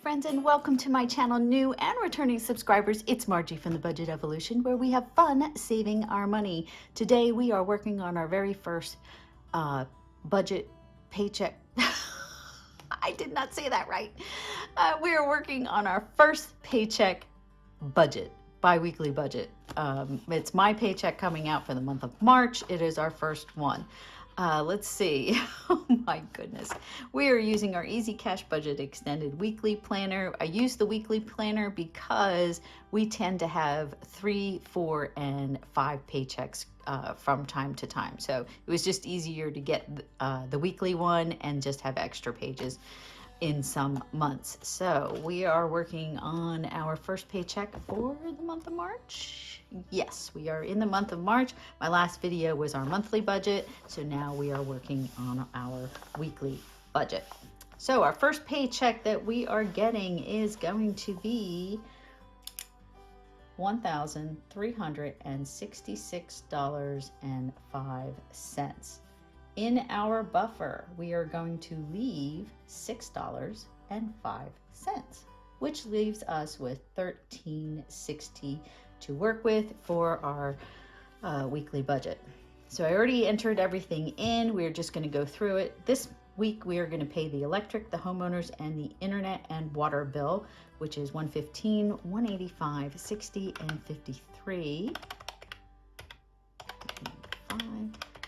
friends, and welcome to my channel, new and returning subscribers. It's Margie from the Budget Evolution, where we have fun saving our money. Today we are working on our very first budget paycheck. I did not say that right. We are working on our first paycheck budget, bi-weekly budget. It's my paycheck coming out for the month of March. It is our first one. Let's see. Oh my goodness. We are using our Easy Cash Budget Extended Weekly Planner. I use the weekly planner because we tend to have 3, 4, and 5 paychecks from time to time. So it was just easier to get the weekly one and just have extra pages in some months. So we are working on our first paycheck for the month of March. Yes, we are in the month of March. My last video was our monthly budget, so now we are working on our weekly budget. So our first paycheck that we are getting is going to be $1,366.05. In our buffer, we are going to leave $6.05, which leaves us with $13.60 to work with for our weekly budget. So I already entered everything in. We're just going to go through it. This week we are going to pay the electric, the homeowners, and the internet and water bill, which is $115, $185, $60, and $53.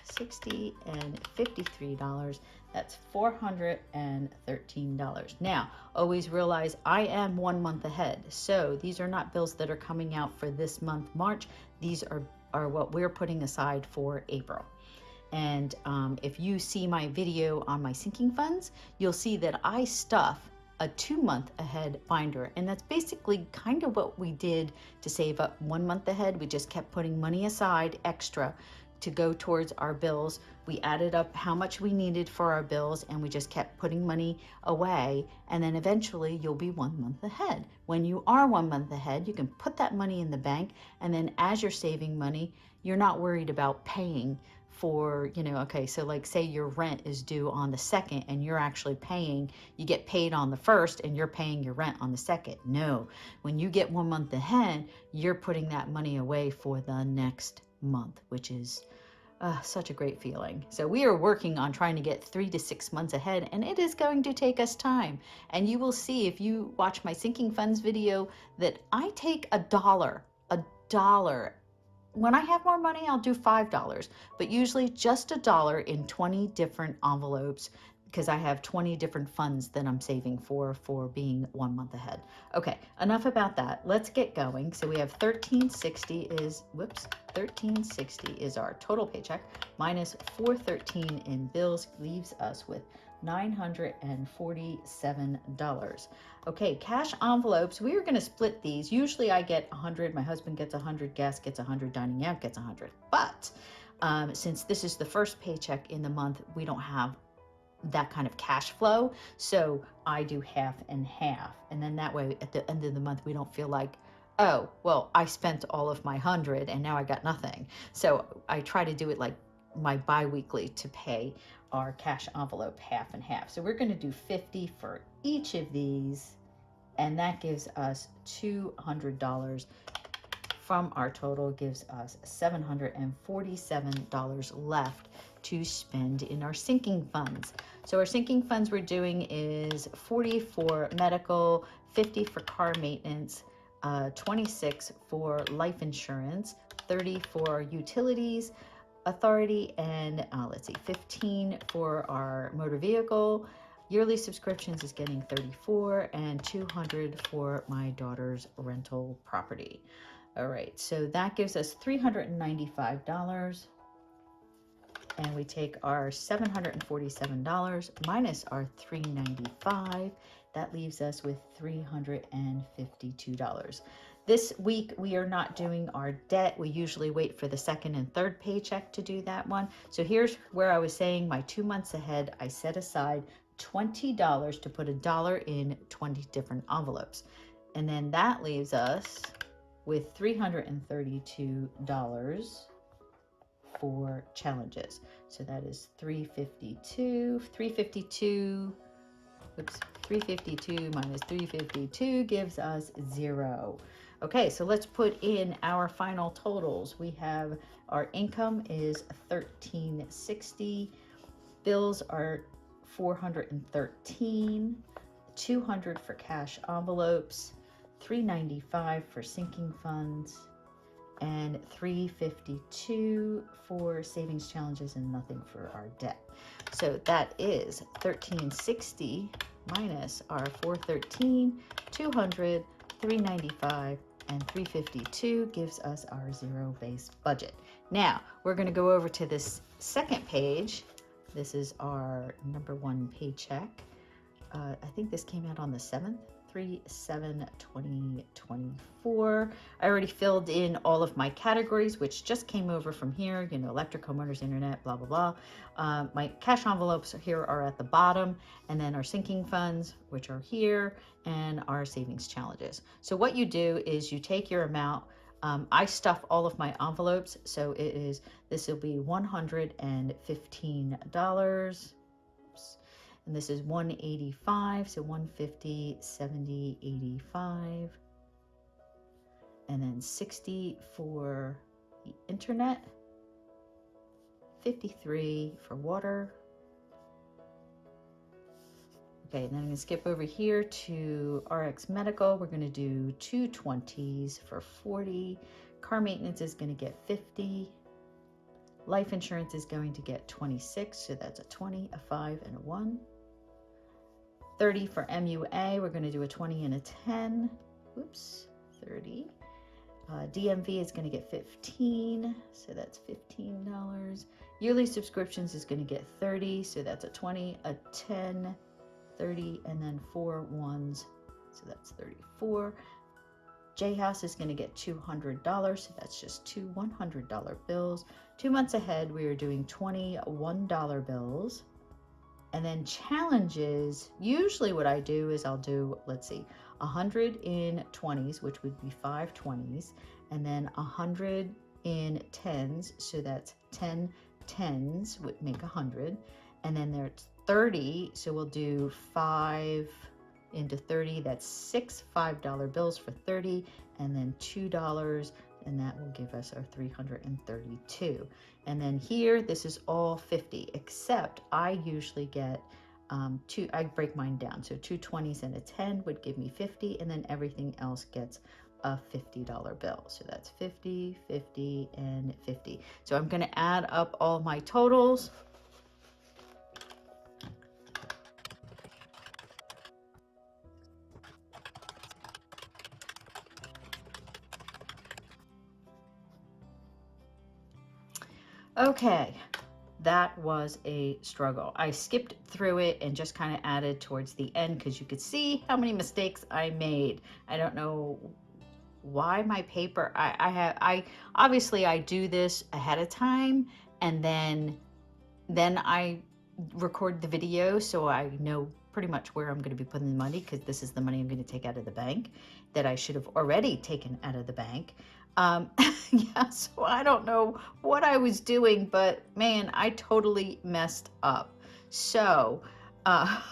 $60 and $53. That's $413. Now, always realize I am 1 month ahead. So these are not bills that are coming out for this month, March. These are what we're putting aside for April. And if you see my video on my sinking funds, you'll see that I stuff a 2-month ahead binder. And that's basically kind of what we did to save up 1 month ahead. We just kept putting money aside extra to go towards our bills. We added up how much we needed for our bills, and we just kept putting money away, and then eventually you'll be 1 month ahead. When you are 1 month ahead, you can put that money in the bank, and then as you're saving money, you're not worried about paying for, okay, so like say your rent is due on the 2nd and you're actually paying, you get paid on the 1st and you're paying your rent on the 2nd. No, when you get 1 month ahead, you're putting that money away for the next month, which is such a great feeling. So we are working on trying to get 3 to 6 months ahead, and it is going to take us time. And you will see if you watch my sinking funds video that I take a dollar. When I have more money, I'll do $5, but usually just a dollar in 20 different envelopes, because I have 20 different funds that I'm saving for being 1 month ahead. Okay, enough about that. Let's get going. So we have $1360 is our total paycheck, minus $413 in bills leaves us with $947. Okay, cash envelopes, we are going to split these. Usually I get 100, my husband gets 100, gas gets 100, dining out gets 100. But since this is the first paycheck in the month, we don't have that kind of cash flow, so I do half and half, and then that way at the end of the month we don't feel like, oh well, I spent all of my 100 and now I got nothing. So I try to do it like my bi-weekly to pay our cash envelope half and half. So we're going to do 50 for each of these, and that gives us $200 from our total, gives us $747 left to spend in our sinking funds. So our sinking funds we're doing is 40 for medical, 50 for car maintenance, 26 for life insurance, 30 for utilities, authority, and let's see, 15 for our motor vehicle. Yearly subscriptions is getting 34, and 200 for my daughter's rental property. All right, so that gives us $395. And we take our $747 minus our $395. That leaves us with $352. This week, we are not doing our debt. We usually wait for the 2nd and 3rd paycheck to do that one. So here's where I was saying my 2 months ahead, I set aside $20 to put $1 in 20 different envelopes. And then that leaves us with $332 for challenges. So that is $352 oops, 352 minus 352 gives us 0. Okay, so let's put in our final totals. We have our income is $1360, bills are $413, $200 for cash envelopes, $395 for sinking funds, and $352 for savings challenges, and nothing for our debt. So that is $1360 minus our $413, $200, $395, and $352 gives us our zero-based budget. Now we're going to go over to this second page. This is our number 1 paycheck. I think this came out on the 7th, 3/7/2024. I already filled in all of my categories, which just came over from here, you know, electric, homeowners, internet, blah, blah, blah. My cash envelopes here are at the bottom, and then our sinking funds, which are here, and our savings challenges. So what you do is you take your amount. I stuff all of my envelopes, so this will be $115. And this is 185, so 150, 70, 85. And then 60 for the internet, 53 for water. Okay, and then I'm gonna skip over here to RX Medical. We're gonna do 2 20s for 40. Car maintenance is gonna get 50. Life insurance is going to get 26, so that's a 20, a 5, and a 1. 30 for MUA, we're going to do a 20 and a 10. Oops, 30. DMV is going to get 15, so that's $15. Yearly subscriptions is going to get 30, so that's a 20, a 10, 30, and then 4 ones, so that's 34. J-House is going to get $200, so that's just 2 $100 bills. 2 months ahead, we are doing 20 $1 bills. And then challenges, usually what I do is I'll do, let's see, 100 in 20s, which would be 5 20s, and then 100 in 10s, so that's 10 10s would make 100. And then there's 30, so we'll do 5 into 30, that's 6 $5 bills for 30, and then $2, and that will give us our 332. And then here, this is all 50, except I usually get I break mine down. So 2 20s and a 10 would give me 50, and then everything else gets a $50 bill. So that's 50, 50, and 50. So I'm gonna add up all my totals. Okay, that was a struggle. I skipped through it and just kind of added towards the end because you could see how many mistakes I made. I don't know why my paper, I obviously I do this ahead of time, and then I record the video so I know pretty much where I'm going to be putting the money, because this is the money I'm going to take out of the bank that I should have already taken out of the bank. Yeah, so I don't know what I was doing, but man, I totally messed up. So I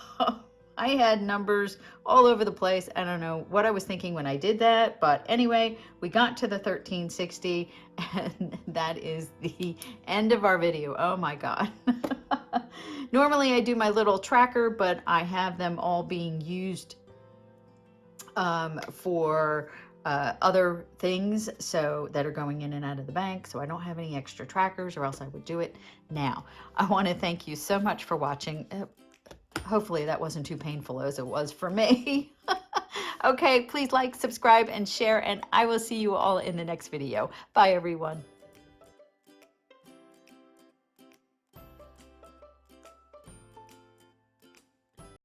had numbers all over the place. I don't know what I was thinking when I did that, but anyway, we got to the 1360, and that is the end of our video. Oh my God. Normally I do my little tracker, but I have them all being used for other things, so that are going in and out of the bank, so I don't have any extra trackers, or else I would do it now. I want to thank you so much for watching. Hopefully that wasn't too painful as it was for me. Okay, please like, subscribe, and share, and I will see you all in the next video. Bye, everyone.